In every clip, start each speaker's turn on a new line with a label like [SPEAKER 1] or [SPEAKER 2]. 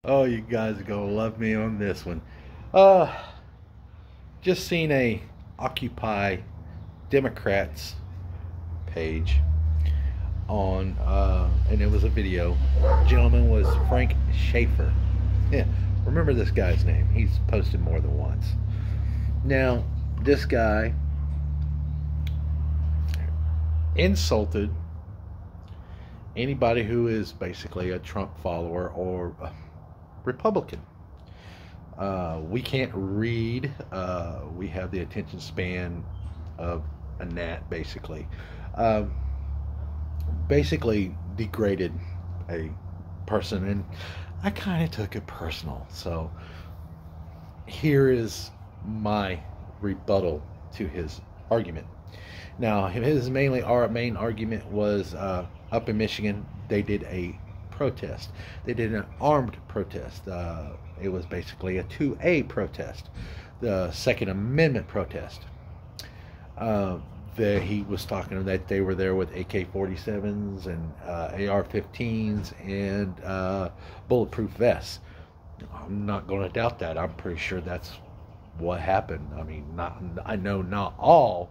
[SPEAKER 1] Oh, you guys are gonna love me on this one. Uh, just seen a Occupy Democrats page on, and it was a video. The gentleman was Frank Schaefer. Yeah, remember this guy's name? He's posted more than once. Now, this guy insulted anybody who is basically a Trump follower or a Republican. We can't read. We have the attention span of a gnat, basically. Basically degraded a person, and I kind of took it personal. So here is my rebuttal to his argument. Now, his our main argument was up in Michigan. They did a protest. They did an armed protest. It was basically a 2A protest, the Second Amendment protest. He was talking that they were there with AK-47s and AR-15s and bulletproof vests. I'm not going to doubt that. I'm pretty sure that's what happened. I mean, I know not all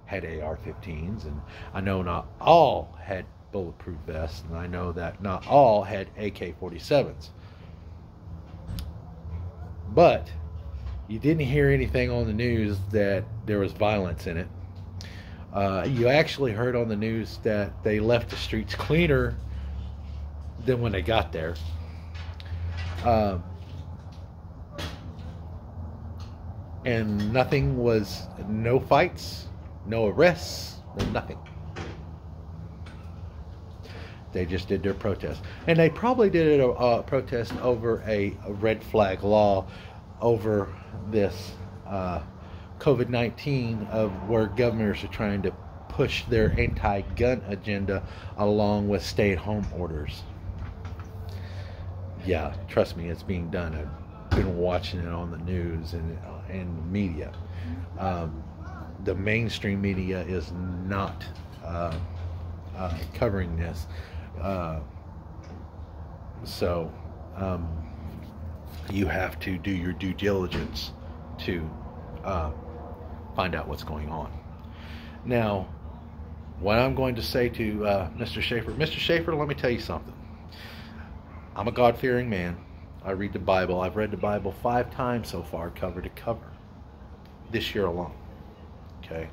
[SPEAKER 1] had AR-15s, and I know not all had bulletproof vests, and I know that not all had AK-47s. But you didn't hear anything on the news that there was violence in it. You actually heard on the news that they left the streets cleaner than when they got there. And no fights, no arrests, no nothing. They just did their protest. And they probably did a protest over a red flag law over this COVID-19, of where governors are trying to push their anti-gun agenda along with stay-at-home orders. Yeah, trust me, it's being done. I've been watching it on the news and the media. The mainstream media is not covering this. So you have to do your due diligence to find out what's going on. Now, what I'm going to say to Mr. Schaefer, let me tell you something. I'm a God-fearing man. I read the Bible. I've read the Bible 5 times so far, cover to cover, this year alone. Okay.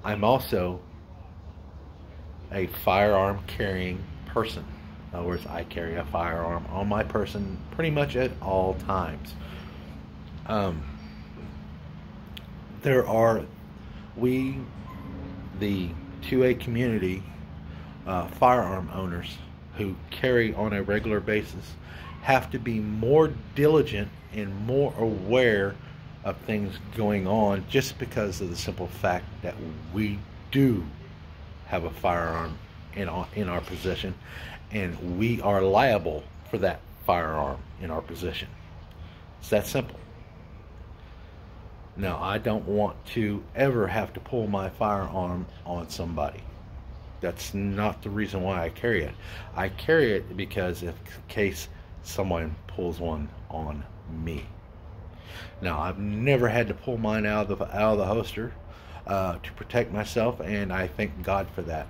[SPEAKER 1] I'm also a firearm carrying person. In other words, I carry a firearm on my person pretty much at all times. The 2A community, firearm owners who carry on a regular basis, have to be more diligent and more aware of things going on, just because of the simple fact that we do have a firearm in our possession, and we are liable for that firearm in our possession. It's that simple. Now, I don't want to ever have to pull my firearm on somebody. That's not the reason why I carry it. I carry it because in case someone pulls one on me. Now, I've never had to pull mine out of the holster to protect myself, and I thank God for that.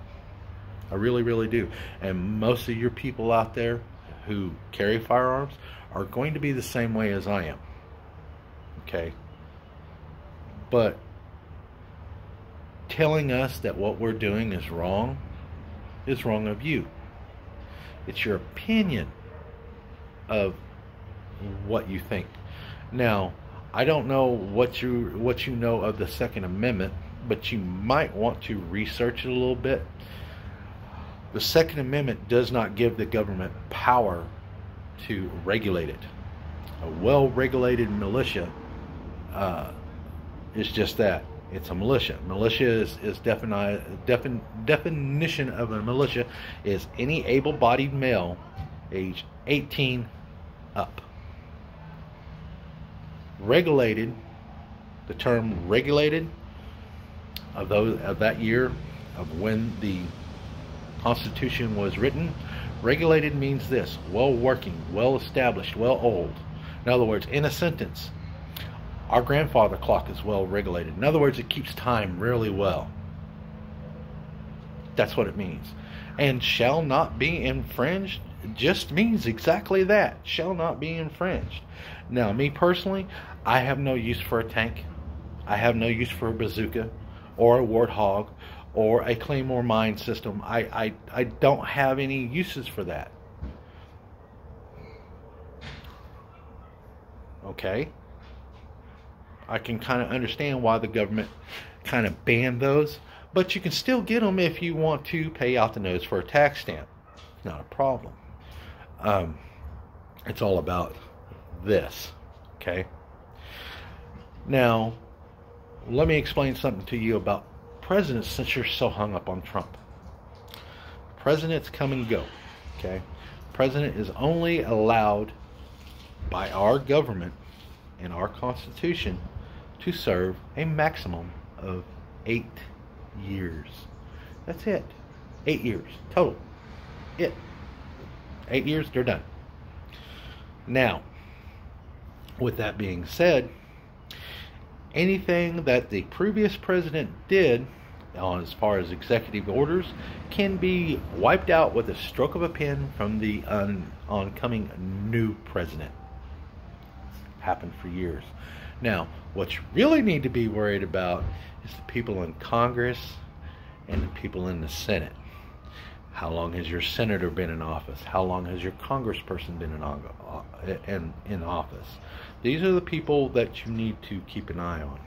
[SPEAKER 1] I really, really do. And most of your people out there who carry firearms are going to be the same way as I am. Okay? But telling us that what we're doing is wrong of you. It's your opinion of what you think. Now, I don't know what you know of the Second Amendment, but you might want to research it a little bit. The Second Amendment does not give the government power to regulate it. A well-regulated militia is just that. It's a militia. Militia is definition of a militia is any able-bodied male age 18 up. Regulated, the term regulated of that year of when the Constitution was written, Regulated means this: well working, well established, well old. In other words, in a sentence, our grandfather clock is well regulated. In other words, it keeps time really well. That's what it means. And shall not be infringed just means exactly that. Shall not be infringed. Now, me personally, I have no use for a tank. I have no use for a bazooka or a warthog or a Claymore mine system. I don't have any uses for that. Okay? I can kind of understand why the government kind of banned those, but you can still get them if you want to pay out the nose for a tax stamp. It's not a problem. It's all about this. Okay? Now, let me explain something to you about presidents, since you're so hung up on Trump. Presidents come and go. Okay? President is only allowed by our government and our Constitution to serve a maximum of 8 years. That's it. 8 years total. 8 years, they're done. Now, with that being said, anything that the previous president did as far as executive orders can be wiped out with a stroke of a pen from the oncoming new president. Happened for years. Now, what you really need to be worried about is the people in Congress and the people in the Senate. How long has your senator been in office? How long has your congressperson been in office? These are the people that you need to keep an eye on.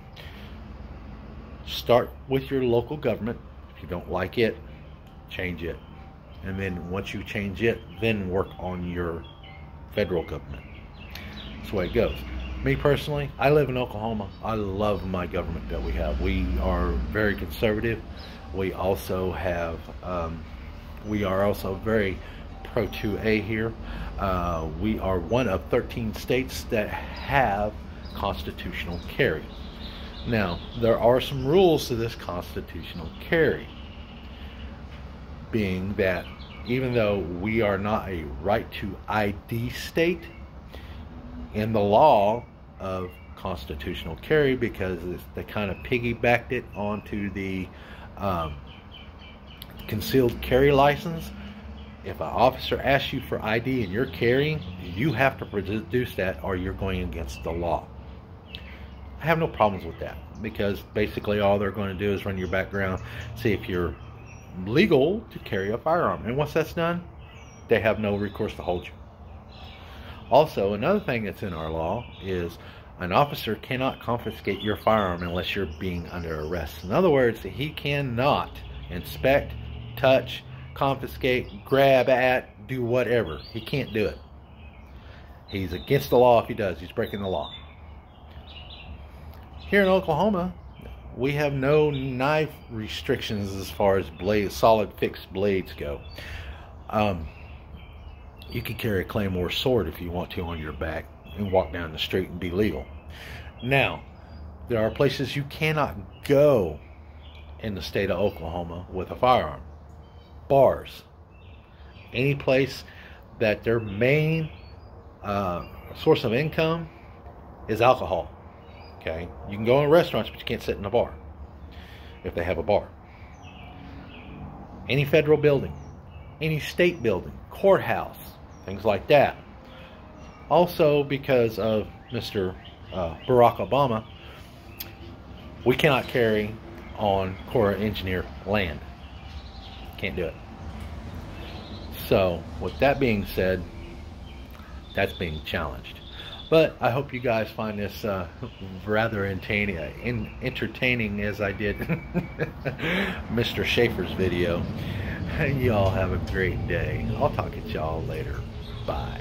[SPEAKER 1] Start with your local government. If you don't like it, change it. And then once you change it, then work on your federal government. That's the way it goes. Me personally, I live in Oklahoma. I love my government that we have. We are very conservative. We also have, we are also very pro 2A here. We are one of 13 states that have constitutional carry. Now, there are some rules to this constitutional carry, being that even though we are not a right to ID state, in the law of constitutional carry, because they kind of piggybacked it onto the concealed carry license. If an officer asks you for ID and you're carrying, you have to produce that or you're going against the law. I have no problems with that, because basically all they're going to do is run your background, see if you're legal to carry a firearm, and once that's done, they have no recourse to hold you. Also, another thing that's in our law is an officer cannot confiscate your firearm unless you're being under arrest. In other words, he cannot inspect, touch, confiscate, grab at, do whatever. He can't do it. He's against the law if he does. He's breaking the law. Here in Oklahoma, we have no knife restrictions as far as blades, solid fixed blades go. You can carry a Claymore sword if you want to on your back and walk down the street and be legal. Now, there are places you cannot go in the state of Oklahoma with a firearm. Bars. Any place that their main source of income is alcohol. Okay? You can go in restaurants, but you can't sit in a bar if they have a bar. Any federal building, any state building, courthouse, things like that. Also, because of Mr. Barack Obama, we cannot carry on Corps of Engineer land. Can't do it. So, with that being said, that's being challenged. But I hope you guys find this rather entertaining as I did Mr. Schaefer's video. Y'all have a great day. I'll talk to y'all later. Bye.